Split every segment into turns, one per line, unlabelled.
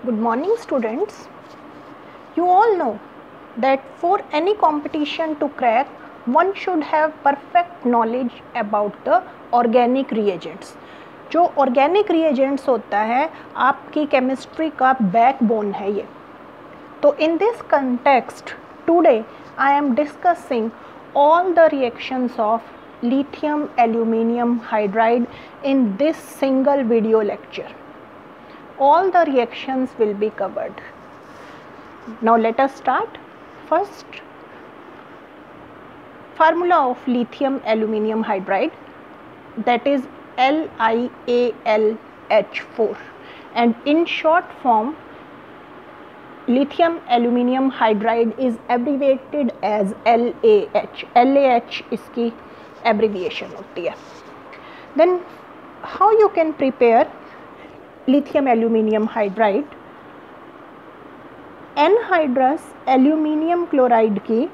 Good morning, students. You all know that for any competition to crack, one should have perfect knowledge about the organic reagents. जो organic reagents होता है आपकी chemistry का backbone है ये. तो in this context, today I am discussing all the reactions of lithium aluminium hydride in this single video lecture. All the reactions will be covered. Now let us start. First, formula of lithium aluminium hydride, that is LiAlH4, and in short form lithium aluminium hydride is abbreviated as LaH. LaH इसकी abbreviation होती है. Then how you can prepare lithium aluminium hydride? Anhydrous aluminium chloride की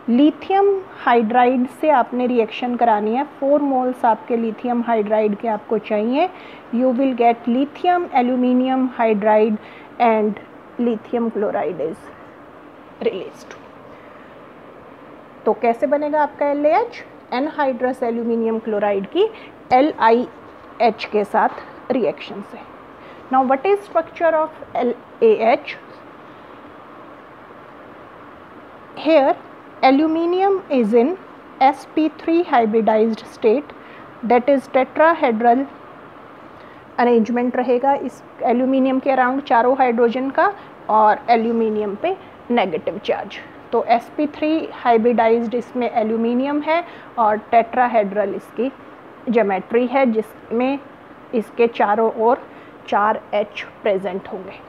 lithium hydride से आपने reaction करानी है. 4 moles आपके lithium hydride के आपको चाहिए. You will gate lithium aluminium hydride and lithium chloride is released. तो कैसे बनेगा आपका LaH? एनहाइड्रस एल्यूमिनियम क्लोराइड की LiH के साथ रिएक्शन से. Now what is structure of LaH? Here aluminium is in sp3 hybridized state, that is tetrahedral arrangement रहेगा. इस एल्यूमिनियम के अराउंड चारों हाइड्रोजन का और एल्यूमिनियम पे नेगेटिव चार्ज. तो sp3 हाइब्रिडाइज्ड इसमें एल्यूमिनियम है और टेट्राहेड्रल इसकी ज्योमेट्री है जिसमें इसके चारों ओर 4 H प्रेजेंट होंगे.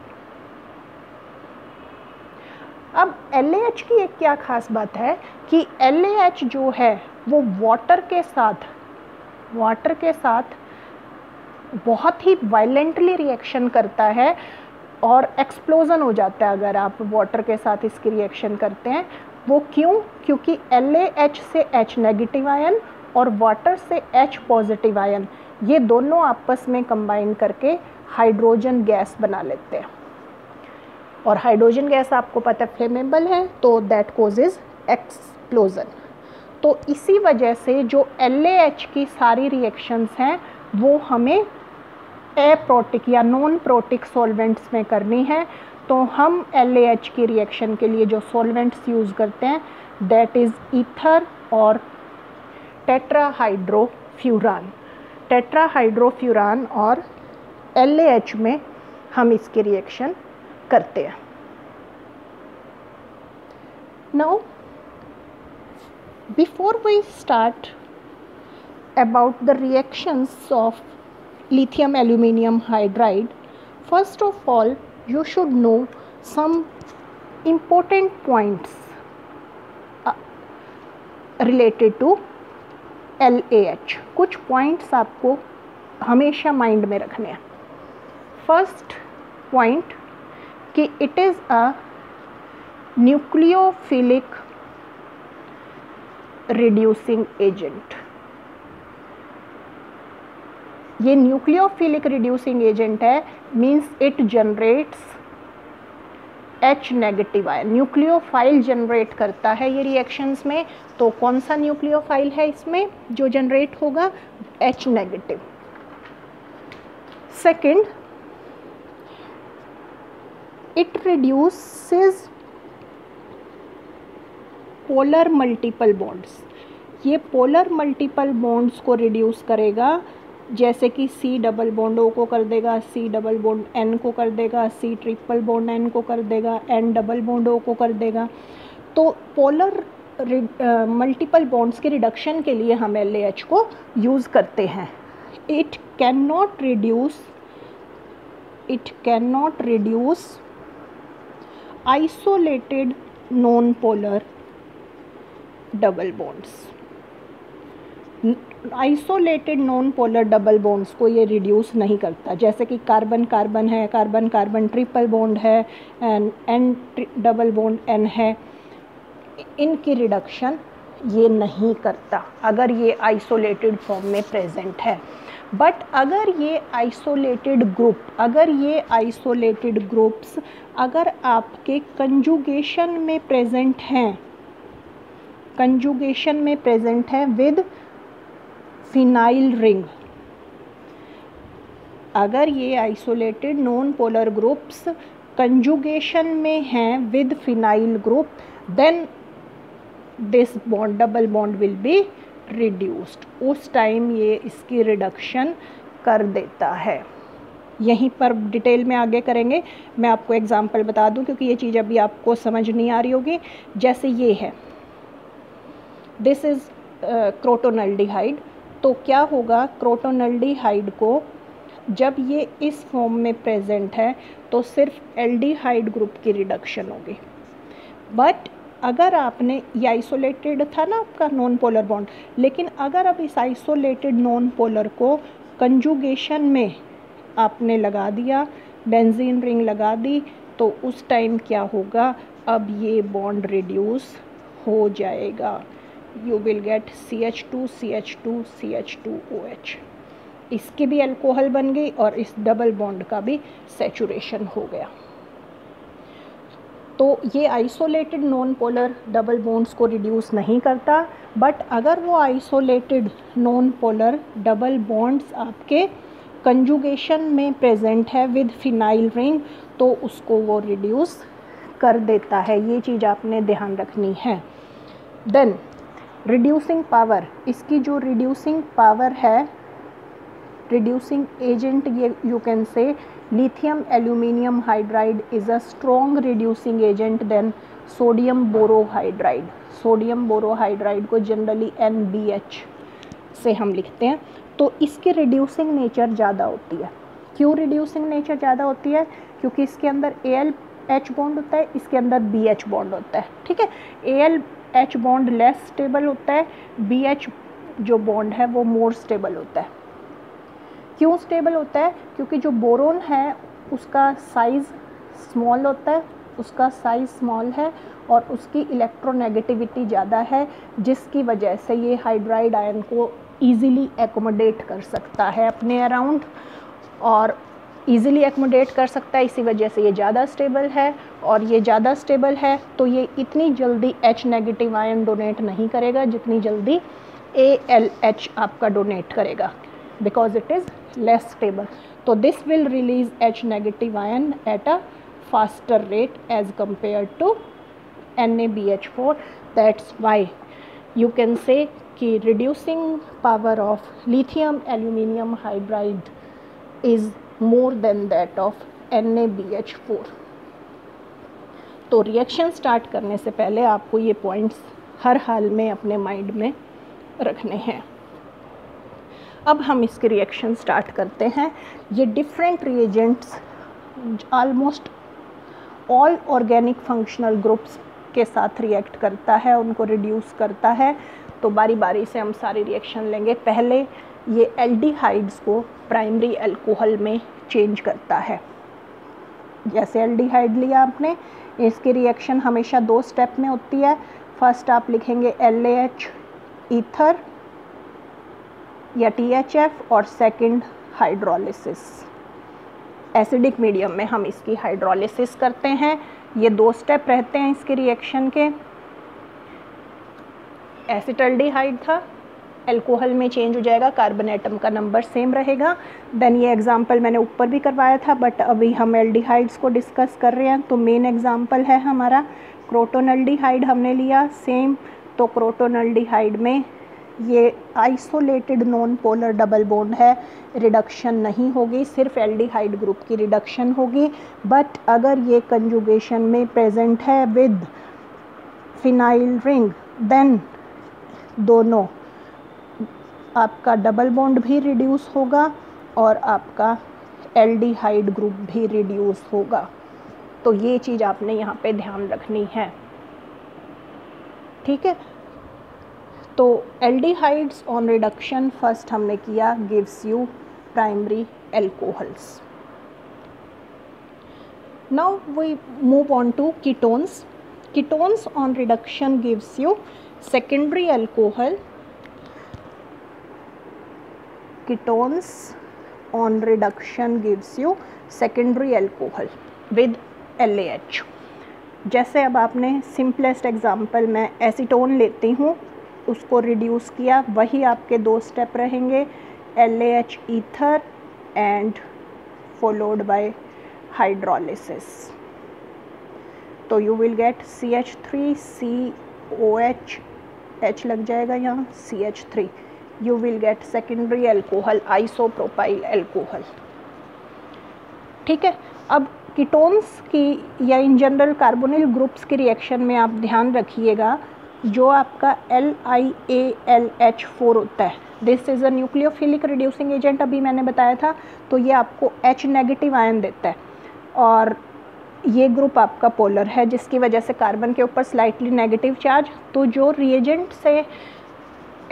अब LaH की एक क्या ख़ास बात है कि LaH जो है वो वाटर के साथ बहुत ही वायलेंटली रिएक्शन करता है और एक्सप्लोजन हो जाता है अगर आप वाटर के साथ इसकी रिएक्शन करते हैं. वो क्यों? क्योंकि LaH से H नेगेटिव आयन और वाटर से H पॉजिटिव आयन ये दोनों आपस में कंबाइन करके हाइड्रोजन गैस बना लेते हैं. और हाइड्रोजन गैस आपको पता है फ्लेमेबल है, तो दैट कोजेज एक्सप्लोजन. तो इसी वजह से जो LaH की सारी रिएक्शंस हैं वो हमें एप्रोटिक या नॉन प्रोटिक सॉल्वेंट्स में करनी है. तो हम LaH की रिएक्शन के लिए जो सॉल्वेंट्स यूज़ करते हैं दैट इज़ ईथर और टेट्राहाइड्रोफ्यूरान. टेट्राहाइड्रोफ्यूरान और LaH में हम इसकी रिएक्शन करते हैं. Now, before we start about the reactions of lithium aluminium hydride, first of all you should know some important points related to LaH. कुछ points आपको हमेशा माइंड में रखने हैं. फर्स्ट पॉइंट कि it is a nucleophilic reducing agent. ये nucleophilic reducing agent है, means it generates H negative ion. Nucleophile generate करता है ये रिएक्शंस में. तो कौन सा न्यूक्लियोफाइल है इसमें जो जनरेट होगा? H negative. Second, it reduces polar multiple bonds. ये polar multiple bonds को reduce करेगा, जैसे कि C डबल बॉन्ड O को कर देगा, C डबल बॉन्ड N को कर देगा, C ट्रिपल बॉन्ड N को कर देगा, N डबल बॉन्ड O को कर देगा. तो पोलर मल्टीपल बॉन्ड्स के रिडक्शन के लिए हम LaH को यूज़ करते हैं. It cannot reduce isolated non-polar double bonds. Isolated non polar double bonds को ये रिड्यूस नहीं करता. जैसे कि कार्बन कार्बन है, कार्बन कार्बन ट्रिपल बॉन्ड है and N double bond N है, इनकी रिडक्शन ये नहीं करता अगर ये आइसोलेटेड फॉर्म में प्रेजेंट है. बट अगर ये आइसोलेटेड ग्रुप्स अगर आपके कंजुगेशन में प्रेजेंट हैं विद फिनाइल रिंग, अगर ये isolated non polar groups conjugation में हैं with phenyl group, then this bond, double bond will be reduced. उस टाइम ये इसकी रिडक्शन कर देता है। यहीं पर डिटेल में आगे करेंगे। मैं आपको एग्जांपल बता दूं क्योंकि ये चीज़ अभी आपको समझ नहीं आ रही होगी। जैसे ये है, दिस इज़ क्रोटोनल्डिहाइड। तो क्या होगा, क्रोटोनल्डिहाइड को जब ये इस फॉर्म में प्रेजेंट है तो सिर्फ एल्डिहाइड ग्रुप की रिडक्शन होगी। बट अगर आपने, ये आइसोलेटेड था ना आपका नॉन पोलर बॉन्ड, लेकिन अगर अब इस आइसोलेटेड नॉन पोलर को कंजुगेशन में आपने लगा दिया, बेंजीन रिंग लगा दी, तो उस टाइम क्या होगा, अब ये बॉन्ड रिड्यूस हो जाएगा। You will get CH2 CH2 CH2OH। इसकी भी अल्कोहल बन गई और इस डबल बॉन्ड का भी सैचुरेशन हो गया। तो ये isolated non polar double bonds को रिड्यूस नहीं करता, बट अगर वो isolated non polar double bonds आपके कंजुगेशन में प्रेजेंट है विद फिनाइल रिंग, तो उसको वो रिड्यूस कर देता है। ये चीज़ आपने ध्यान रखनी है। देन रिड्यूसिंग पावर, इसकी जो रिड्यूसिंग पावर है, रिड्यूसिंग एजेंट, ये you can say lithium aluminium hydride is a strong reducing agent than sodium borohydride। Sodium borohydride को जनरली NBH से हम लिखते हैं। तो इसकी रिड्यूसिंग नेचर ज़्यादा होती है। क्यों रिड्यूसिंग नेचर ज़्यादा होती है? क्योंकि इसके अंदर ALH बॉन्ड होता है, इसके अंदर BH बॉन्ड होता है। ठीक है, ALH बॉन्ड लेस स्टेबल होता है, BH जो बॉन्ड है वो मोर स्टेबल होता है। क्यों स्टेबल होता है? क्योंकि जो बोरोन है उसका साइज़ स्मॉल होता है, और उसकी इलेक्ट्रोनेगेटिविटी ज़्यादा है, जिसकी वजह से ये हाइड्राइड आयन को ईज़िली एकोमोडेट कर सकता है अपने अराउंड, और ईज़िली एकोमोडेट कर सकता है। इसी वजह से ये ज़्यादा स्टेबल है, और ये ज़्यादा स्टेबल है तो ये इतनी जल्दी H नेगेटिव आयन डोनेट नहीं करेगा जितनी जल्दी ALH आपका डोनेट करेगा, because it is less stable. So this will release H negative ion at a faster rate as compared to NaBH4. That's why you can say कि reducing power of lithium aluminium hydride is more than that of NaBH4. तो reaction start करने से पहले आपको ये points हर हाल में अपने mind में रखने हैं। अब हम इसके रिएक्शन स्टार्ट करते हैं। ये different reagents almost all organic functional groups के साथ रिएक्ट करता है, उनको रिड्यूस करता है। तो बारी बारी से हम सारी रिएक्शन लेंगे। पहले ये एल्डिहाइड्स को प्राइमरी अल्कोहल में चेंज करता है। जैसे एल्डिहाइड लिया आपने, इसकी रिएक्शन हमेशा 2 स्टेप में होती है। फर्स्ट आप लिखेंगे LAH ईथर या THF, और सेकंड हाइड्रोलिसिस। एसिडिक मीडियम में हम इसकी हाइड्रोलिसिस करते हैं। ये 2 स्टेप रहते हैं इसके रिएक्शन के। एसिटल्डिहाइड था, अल्कोहल में चेंज हो जाएगा, कार्बन एटम का नंबर सेम रहेगा। देन ये एग्जांपल मैंने ऊपर भी करवाया था, बट अभी हम एल्डिहाइड्स को डिस्कस कर रहे हैं। तो मेन एग्जांपल है हमारा क्रोटोनल्डिहाइड हमने लिया सेम। तो क्रोटोनल्डिहाइड में ये isolated non polar double bond है, रिडक्शन नहीं होगी, सिर्फ एल्डिहाइड ग्रुप की रिडक्शन होगी। बट अगर ये कंजुगेशन में प्रेजेंट है विद फिनाइल रिंग, देन दोनों आपका डबल बॉन्ड भी रिड्यूस होगा और आपका एल्डिहाइड ग्रुप भी रिड्यूस होगा। तो ये चीज़ आपने यहाँ पे ध्यान रखनी है। ठीक है, तो एल्डिहाइड्स ऑन रिडक्शन फर्स्ट हमने किया, gives you primary alcohols. Now we move on to ketones. Ketones on reduction gives you secondary alcohol ketones on reduction gives you secondary alcohol with LAH। जैसे अब आपने सिंपलेस्ट एग्जांपल मैं acetone लेती हूँ, उसको reduce किया, वही आपके 2 स्टेप रहेंगे, LAH ether and followed by hydrolysis. तो you will get CH3COH, H लग जाएगा यहाँ, CH3, you will get secondary alcohol isopropyl alcohol। ठीक है। अब कीटोन्स की या इन जनरल कार्बोनिल ग्रुप्स की रिएक्शन में आप ध्यान रखिएगा, जो आपका LiAlH4 होता है, this is a nucleophilic reducing agent, अभी मैंने बताया था, तो ये आपको H नेगेटिव आयन देता है और ये ग्रुप आपका पोलर है, जिसकी वजह से कार्बन के ऊपर स्लाइटली नेगेटिव चार्ज। तो जो रिएजेंट से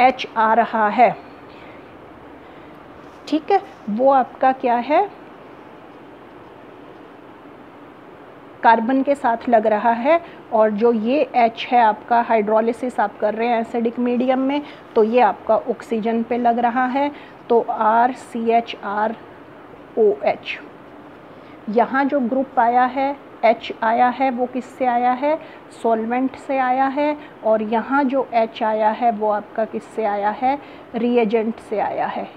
H आ रहा है, ठीक है, वो आपका क्या है, कार्बन के साथ लग रहा है, और जो ये H है आपका, हाइड्रोलिसिस आप कर रहे हैं एसिडिक मीडियम में, तो ये आपका ऑक्सीजन पे लग रहा है, तो RCHROH। यहाँ जो ग्रुप आया है, H आया है, वो किससे आया है, सॉल्वेंट से आया है, और यहाँ जो H आया है वो आपका किससे आया है, रिएजेंट से आया है।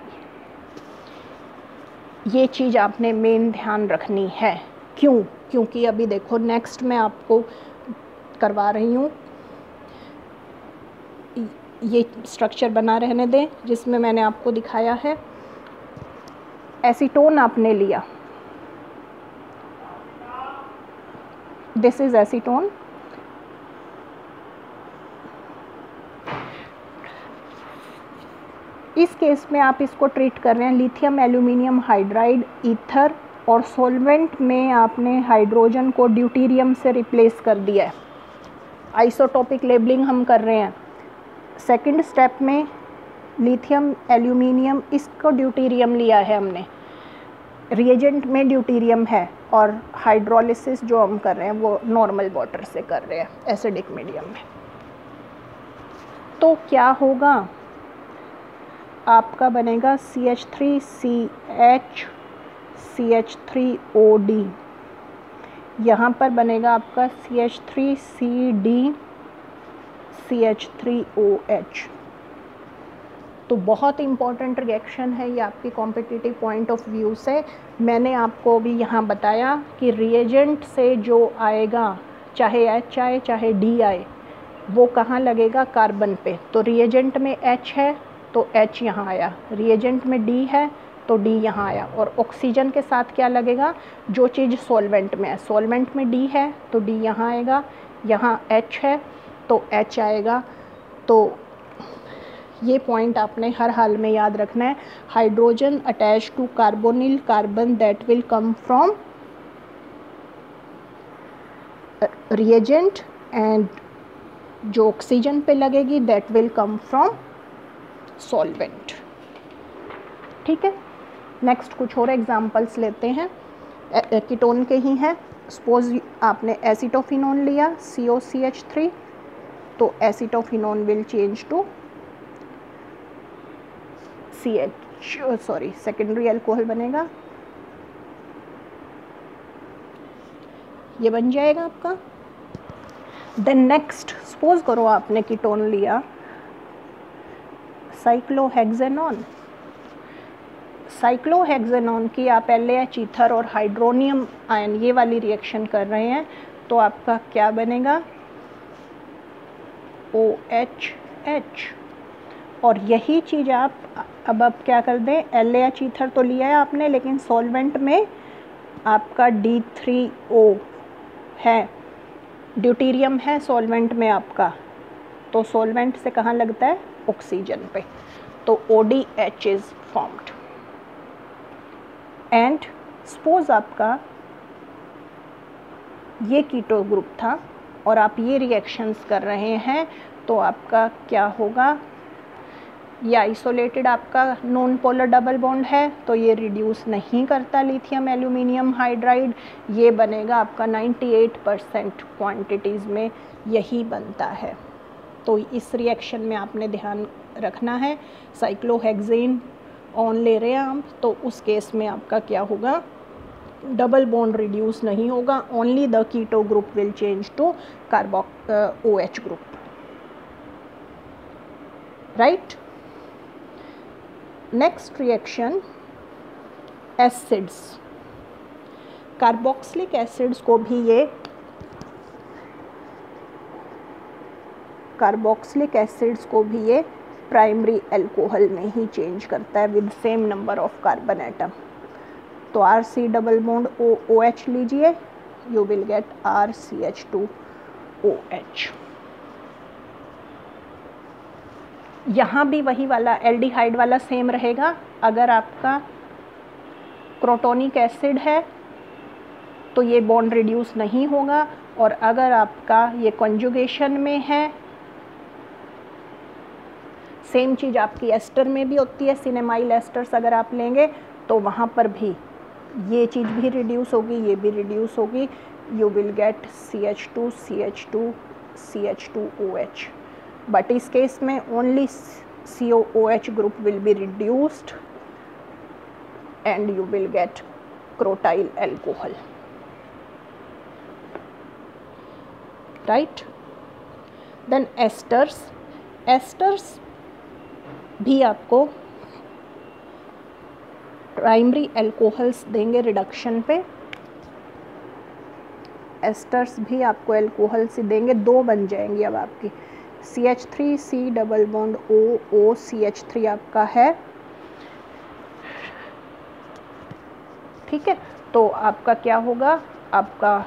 ये चीज़ आपने मेन ध्यान रखनी है। क्यों? क्योंकि अभी देखो नेक्स्ट मैं आपको करवा रही हूँ, ये स्ट्रक्चर बना रहने दें जिसमें मैंने आपको दिखाया है। एसीटोन आपने लिया, दिस इज एसीटोन, इस केस में आप इसको ट्रीट कर रहे हैं लिथियम एल्यूमिनियम हाइड्राइड ईथर, और सॉल्वेंट में आपने हाइड्रोजन को ड्यूटीरियम से रिप्लेस कर दिया है। आइसोटोपिक लेबलिंग हम कर रहे हैं। सेकंड स्टेप में लिथियम एल्यूमिनियम, इसको ड्यूटीरियम लिया है हमने, रिएजेंट में ड्यूटीरियम है, और हाइड्रोलिसिस जो हम कर रहे हैं वो नॉर्मल वाटर से कर रहे हैं एसिडिक मीडियम में। तो क्या होगा, आपका बनेगा CH3CH CH3OD, यहाँ पर बनेगा आपका CH3CD CH3OH। तो बहुत इम्पॉर्टेंट रिएक्शन है ये आपकी कॉम्पिटिटिव पॉइंट ऑफ व्यू से। मैंने आपको भी यहाँ बताया कि रिएजेंट से जो आएगा, चाहे H आए चाहे D आए, वो कहाँ लगेगा, कार्बन पे। तो रिएजेंट में H है तो H यहाँ आया, रिएजेंट में D है तो D यहाँ आया, और ऑक्सीजन के साथ क्या लगेगा, जो चीज़ सॉल्वेंट में है, सॉल्वेंट में D है तो D यहाँ आएगा, यहाँ H है तो H आएगा। तो ये पॉइंट आपने हर हाल में याद रखना है। Hydrogen attach to carbonyl carbon that will come from reagent, and जो ऑक्सीजन पे लगेगी that will come from solvent. ठीक है, नेक्स्ट कुछ और एग्जांपल्स लेते हैं, कीटोन के ही हैं। सपोज आपने एसिटोफिनोन लिया COCH3, तो acetophenone will change to secondary alcohol बनेगा, ये बन जाएगा आपका। देन नेक्स्ट, सपोज करो आपने कीटोन लिया साइक्लोहेक्सेनॉन, साइक्लोहेक्सेनॉन की आप LAH ईथर और हाइड्रोनियम आयन ये वाली रिएक्शन कर रहे हैं, तो आपका क्या बनेगा, OHH। और यही चीज़ अब क्या कर दें, LAH ईथर तो लिया है आपने, लेकिन सॉल्वेंट में आपका D3O है, ड्यूटीरियम है सॉल्वेंट में आपका, तो सॉल्वेंट से कहाँ लगता है, ऑक्सीजन पे, तो ODH is formed. And suppose आपका ये कीटो ग्रुप था और आप ये रिएक्शंस कर रहे हैं, तो आपका क्या होगा, ये आइसोलेटेड आपका नॉन पोलर डबल बॉन्ड है, तो ये रिड्यूस नहीं करता लिथियम एल्यूमिनियम हाइड्राइड, ये बनेगा आपका 98% क्वांटिटीज़ में यही बनता है। तो इस रिएक्शन में आपने ध्यान रखना है, साइक्लोहेक्सेन ऑन ले रहे हैं आप, तो उस केस में आपका क्या होगा, डबल बॉन्ड रिड्यूस नहीं होगा, only the keto group will change to OH group, right. Next reaction acids, carboxylic acids को भी ये प्राइमरी अल्कोहल में ही चेंज करता है with same number of carbon atom. तो RC डबल बॉन्ड OH लीजिए, यू विल गेट RCH2OH। यहाँ भी वही वाला एल्डिहाइड वाला सेम रहेगा। अगर आपका क्रोटोनिक एसिड है तो ये बॉन्ड रिड्यूस नहीं होगा, और अगर आपका ये कॉन्जुगेशन में है, सेम चीज़ आपकी एस्टर में भी होती है, सिनेमाइल एस्टर्स अगर आप लेंगे तो वहाँ पर भी ये चीज़ भी रिड्यूस होगी, ये भी रिड्यूस होगी, you will get CH2 CH2 CH2OH। But इस केस में only COOH group will be reduced and you will get crotyl alcohol, right. Then esters भी आपको प्राइमरी अल्कोहल्स देंगे रिडक्शन पे। एस्टर्स भी आपको अल्कोहल्स ही देंगे, दो बन जाएंगी अब आपकी। CH3C double bond OO CH3 आपका है, ठीक है। तो आपका क्या होगा, आपका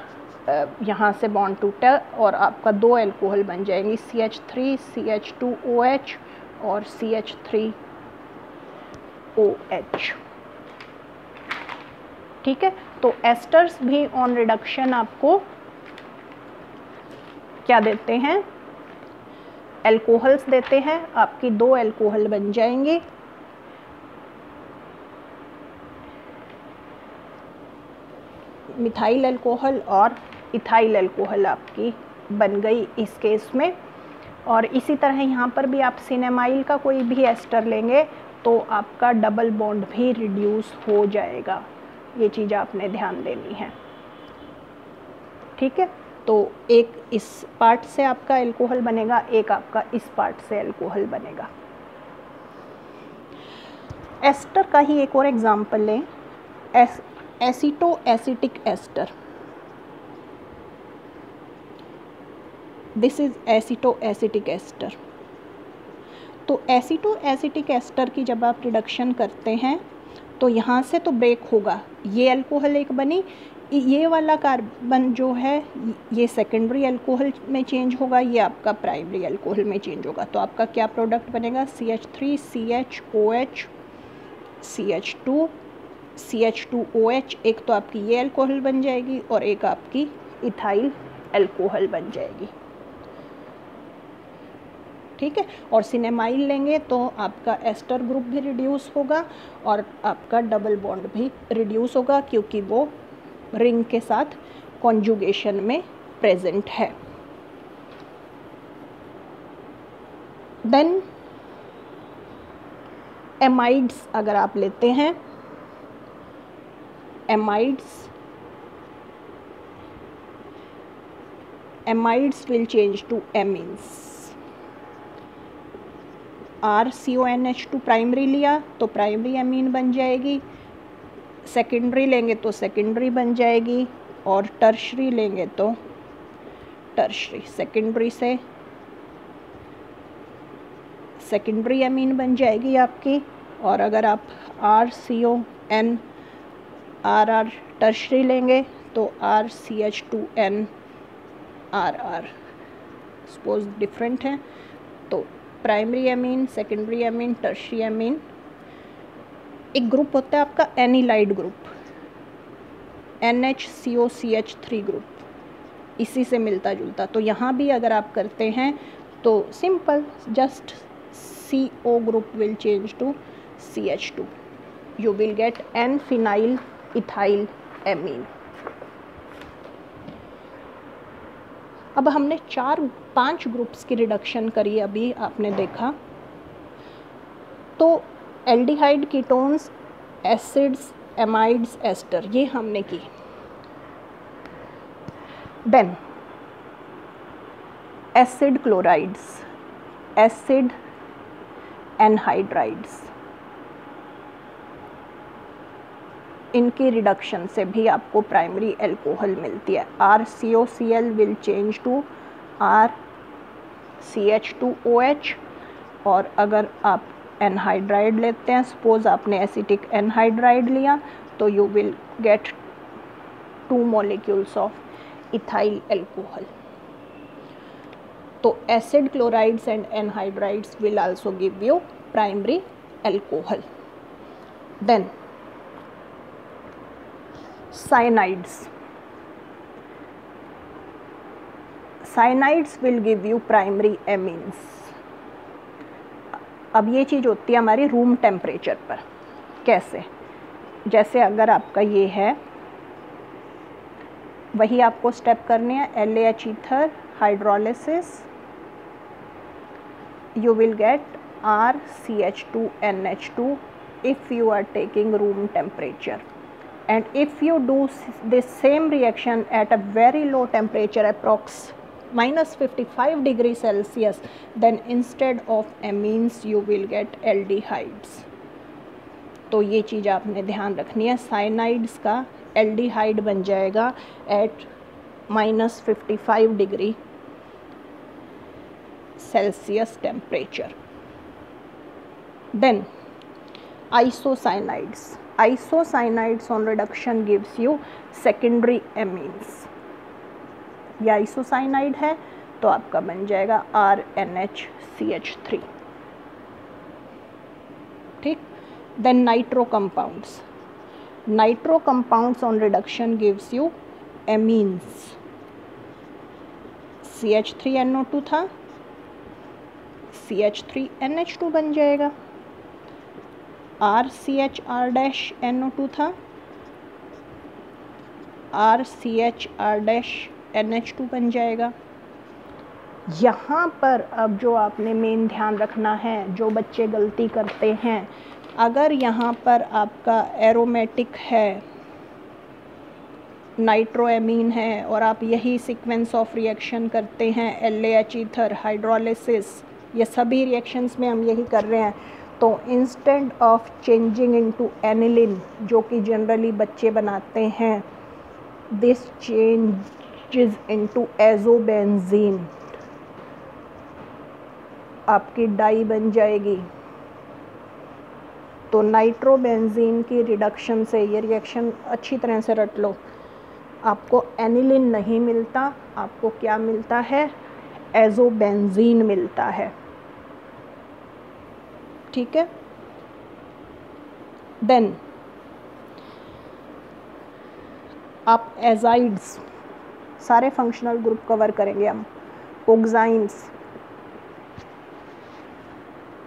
यहाँ से बॉन्ड टूटा और आपका दो अल्कोहल बन जाएंगी, CH3 CH2OH और CH3OH, ठीक है। तो एस्टर्स भी ऑन रिडक्शन आपको क्या देते हैं, अल्कोहल्स देते हैं, आपकी दो अल्कोहल बन जाएंगे। मिथाइल अल्कोहल और इथाइल अल्कोहल आपकी बन गई इस केस में। और इसी तरह यहाँ पर भी आप सिनेमाइल का कोई भी एस्टर लेंगे तो आपका डबल बॉन्ड भी रिड्यूस हो जाएगा, ये चीज़ आपने ध्यान देनी है, ठीक है। तो एक इस पार्ट से आपका अल्कोहल बनेगा, एक आपका इस पार्ट से अल्कोहल बनेगा। एस्टर का ही एक और एग्जांपल लें, acetoacetic ester. This is acetoacetic ester. तो एसिटो-एसिटिक एस्टर की जब आप रिडक्शन करते हैं तो यहाँ से तो ब्रेक होगा, ये अल्कोहल एक बनी, ये वाला कार्बन जो है ये सेकेंडरी अल्कोहल में चेंज होगा, ये आपका प्राइमरी अल्कोहल में चेंज होगा। तो आपका क्या प्रोडक्ट बनेगा, CH3 CHOH CH2 CH2OH। एक तो आपकी ये अल्कोहल बन जाएगी और एक आपकी इथाइल अल्कोहल बन जाएगी, ठीक है। और सिनेमाइल लेंगे तो आपका एस्टर ग्रुप भी रिड्यूस होगा और आपका डबल बॉन्ड भी रिड्यूस होगा, क्योंकि वो रिंग के साथ कॉन्जुगेशन में प्रेजेंट है। देन एमाइड्स अगर आप लेते हैं, amides will change to amines. RCONH2 primary लिया तो प्राइमरी एमीन बन जाएगी, सेकेंडरी लेंगे तो सेकेंडरी बन जाएगी, और टर्शरी लेंगे तो टर्शरी। सेकेंडरी से सेकेंडरी एमीन बन जाएगी आपकी, और अगर आप RCONRR टर्शरी लेंगे तो RCH2NRR। सपोज डिफरेंट है तो primary amine, secondary amine, tertiary amine. एक ग्रुप होता है आपका एनिलाइड ग्रुप, NHCOCH3 ग्रुप, इसी से मिलता जुलता। तो यहाँ भी अगर आप करते हैं तो simple just CO group will change to CH2, you will get N phenyl ethyl amine. अब हमने 4-5 ग्रुप्स की रिडक्शन करी, अभी आपने देखा। तो aldehyde ketones, acids, amides, ester, ये हमने की। Then acid chlorides, acid anhydrides, इनकी रिडक्शन से भी आपको प्राइमरी अल्कोहल मिलती है। RCOCl will change to RCH2OH, और अगर आप एनहाइड्राइड लेते हैं, सपोज आपने एसिटिक एनहाइड्राइड लिया, तो you will get 2 molecules of ethyl alcohol. तो acid chlorides and anhydrides will also give you primary alcohol. Then cyanides will give you primary amines. अब ये चीज़ होती है हमारी रूम टेम्परेचर पर। कैसे? जैसे अगर आपका ये है, वही आपको स्टेप करने हैं, LAH ether hydrolysis, you will get RCH2NH2 if you are taking room temperature, and if you do this same reaction at a very low temperature, approx -55 degrees Celsius, then instead of amines you will get aldehydes। तो ये चीज़ आपने ध्यान रखनी है। Cyanides का aldehyde बन जाएगा at -55 degree Celsius temperature। Then isocyanide on reduction gives you secondary amines। ये isocyanide है तो आपका बन जाएगा RNHCH3। ठीक। Then nitro compounds on reduction gives you amines। CH3NO2 था, CH3NH2 बन जाएगा। RCHR-NO2 था, RCHR-NH2 बन जाएगा। यहाँ पर अब जो आपने मेन ध्यान रखना है, जो बच्चे गलती करते हैं, अगर यहाँ पर आपका एरोमेटिक है, नाइट्रोएमीन है, और आप यही सीक्वेंस ऑफ रिएक्शन करते हैं, LAH ईथर हाइड्रोलिसिस, ये सभी रिएक्शंस में हम यही कर रहे हैं, तो instant of changing into aniline, जो कि जनरली बच्चे बनाते हैं, दिस चेंजेस इनटू एजोबेंजीन, आपकी डाई बन जाएगी। तो नाइट्रोबेंजीन की रिडक्शन से, ये रिएक्शन अच्छी तरह से रट लो, आपको एनिलिन नहीं मिलता, आपको क्या मिलता है? एजोबेंजीन मिलता है। ठीक है। देन आप एजाइड्स, सारे फंक्शनल ग्रुप कवर करेंगे हम। ऑक्साइन्स,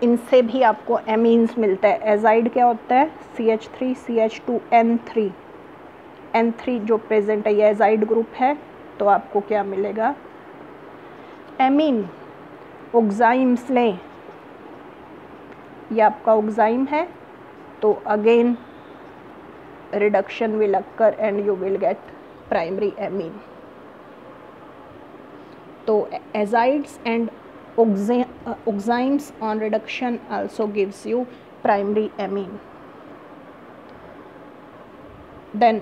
इनसे भी आपको एमीन्स मिलता है। एजाइड क्या होता है? CH3 CH2N3, N3 जो प्रेजेंट है, ये एजाइड ग्रुप है, तो आपको क्या मिलेगा? एमीन। ऑक्साइम्स लें, ये आपका ऑक्साइम है, तो again reduction will occur and you will get primary amine. तो azides and oximes on reduction also gives you primary amine। Then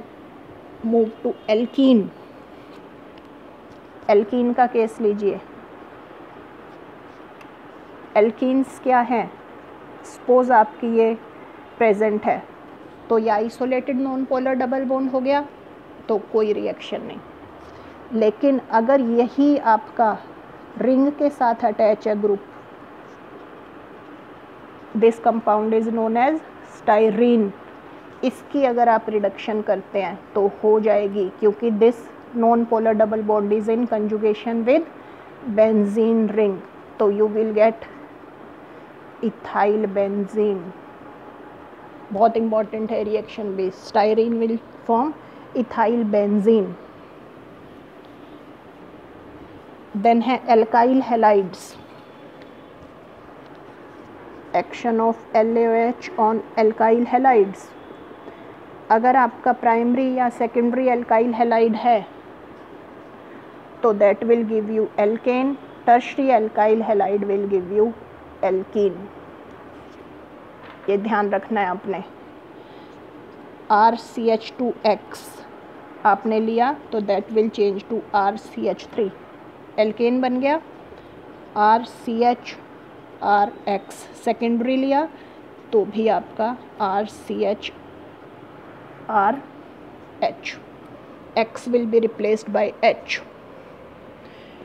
move to alkene। Alkene का केस लीजिए। एल्कीन्स क्या हैं? सपोज आपकी ये प्रेजेंट है, तो ये isolated non polar double bond हो गया, तो कोई रिएक्शन नहीं। लेकिन अगर यही आपका रिंग के साथ अटैच है group, this compound is known as styrene, इसकी अगर आप रिडक्शन करते हैं तो हो जाएगी, क्योंकि this non polar double bond is in conjugation with benzene ring, तो you will get ethyl benzene. बहुत इंपॉर्टेंट है reaction base. Styrene will form ethyl benzene. Then है alkyl halides. Action of LaOH ऑन एल्काइल हैलाइड्स। अगर आपका primary या secondary alkyl halide है तो that will give you alkane, tertiary alkyl halide will give you alkene. ये ध्यान रखना है आपने। RCH2X आपने लिया तो that will change to RCH3, alkane बन गया। RCHRX सेकेंडरी लिया तो भी आपका RCHRH, X will be replaced by H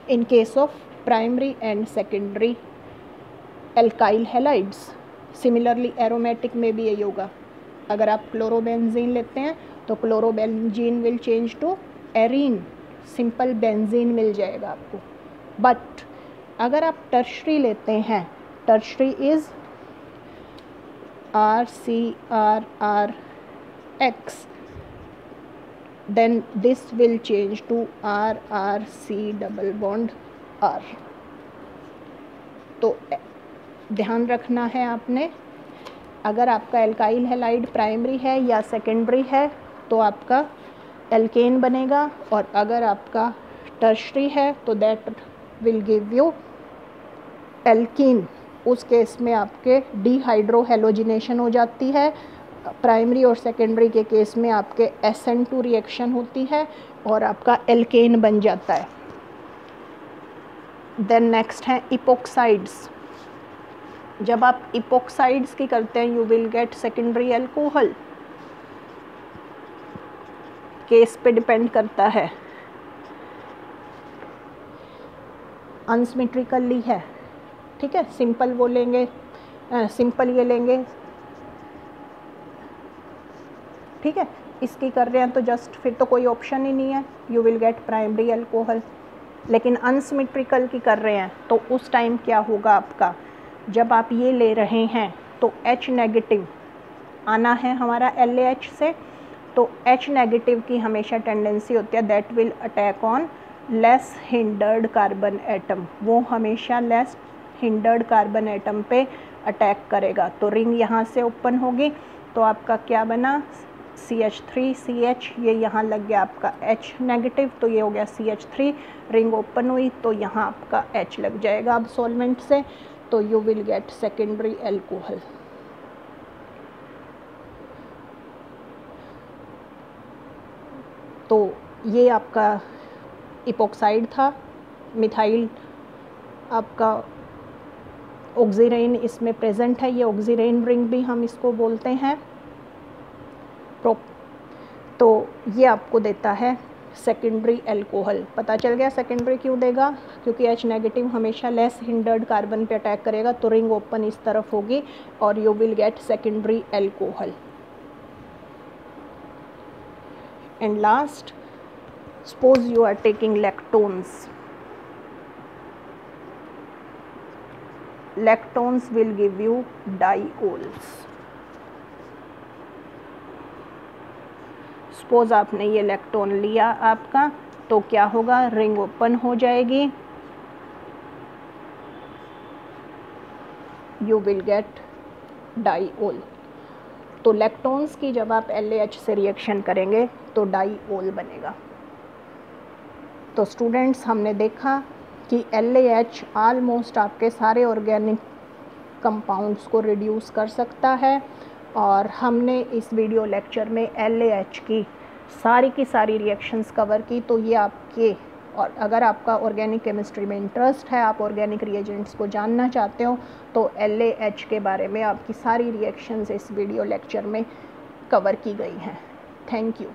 in case of primary and secondary alkyl halides। Similarly aromatic में भी यही होगा। अगर आप क्लोरोबेंजीन लेते हैं तो chlorobenzene will change to arene, simple benzene मिल जाएगा आपको। बट अगर आप टर्शरी लेते हैं, tertiary is RCRRX, then this will change to RRC double bond R। तो ध्यान रखना है आपने, अगर आपका एल्काइल हैलाइड प्राइमरी है या सेकेंडरी है तो आपका एल्केन बनेगा, और अगर आपका टर्शरी है तो that will give you alkene. उस केस में आपके डिहाइड्रोहेलोजिनेशन हो जाती है। प्राइमरी और सेकेंडरी के केस में आपके SN2 रिएक्शन होती है और आपका एल्केन बन जाता है। देन नेक्स्ट है इपोक्साइड्स। जब आप इपोक्साइड्स की करते हैं you will get secondary alcohol. Case पे डिपेंड करता है, अनसिमेट्रिकली है, ठीक है। सिंपल वो लेंगे, सिंपल ये लेंगे, ठीक है। इसकी कर रहे हैं तो जस्ट फिर तो कोई ऑप्शन ही नहीं है, you will get primary alcohol. लेकिन अनसिमेट्रिकल की कर रहे हैं तो उस टाइम क्या होगा आपका, जब आप ये ले रहे हैं तो H नेगेटिव आना है हमारा LaH से, तो H नेगेटिव की हमेशा टेंडेंसी होती है that will attack on less hindered carbon atom. वो हमेशा लेस हिंडर्ड कार्बन एटम पे अटैक करेगा। तो रिंग यहाँ से ओपन होगी तो आपका क्या बना, CH3CH, ये यहाँ लग गया आपका H नेगेटिव, तो ये हो गया CH3। रिंग ओपन हुई तो यहाँ आपका H लग जाएगा अब सॉल्वेंट से, तो you will get secondary alcohol. तो ये आपका इपोक्साइड था। मिथाइल आपका ऑक्सीरेन इसमें प्रेजेंट है, ये ऑक्सीरेन रिंग भी हम इसको बोलते हैं। तो ये आपको देता है सेकेंडरी अल्कोहल। पता चल गया सेकेंडरी क्यों देगा, क्योंकि H नेगेटिव हमेशा लेस हिंडर्ड कार्बन पे अटैक करेगा, तो रिंग ओपन इस तरफ होगी और you will get secondary alcohol. And last, suppose you are taking lactones. Lactones will give you diols. Suppose आपने ये लैक्टोन लिया आपका, तो क्या होगा, रिंग ओपन हो जाएगी, यू विल गेट डाईओल। तो लैक्टोन्स की जब आप LaH से रिएक्शन करेंगे तो डाईओल बनेगा। तो स्टूडेंट्स हमने देखा कि LaH ऑलमोस्ट आपके सारे ऑर्गेनिक कंपाउंड्स को रिड्यूस कर सकता है, और हमने इस वीडियो लेक्चर में LaH की सारी रिएक्शंस कवर की। तो ये आपके, और अगर आपका ऑर्गेनिक केमिस्ट्री में इंटरेस्ट है, आप ऑर्गेनिक रिएजेंट्स को जानना चाहते हो, तो LaH के बारे में आपकी सारी रिएक्शंस इस वीडियो लेक्चर में कवर की गई हैं। Thank you.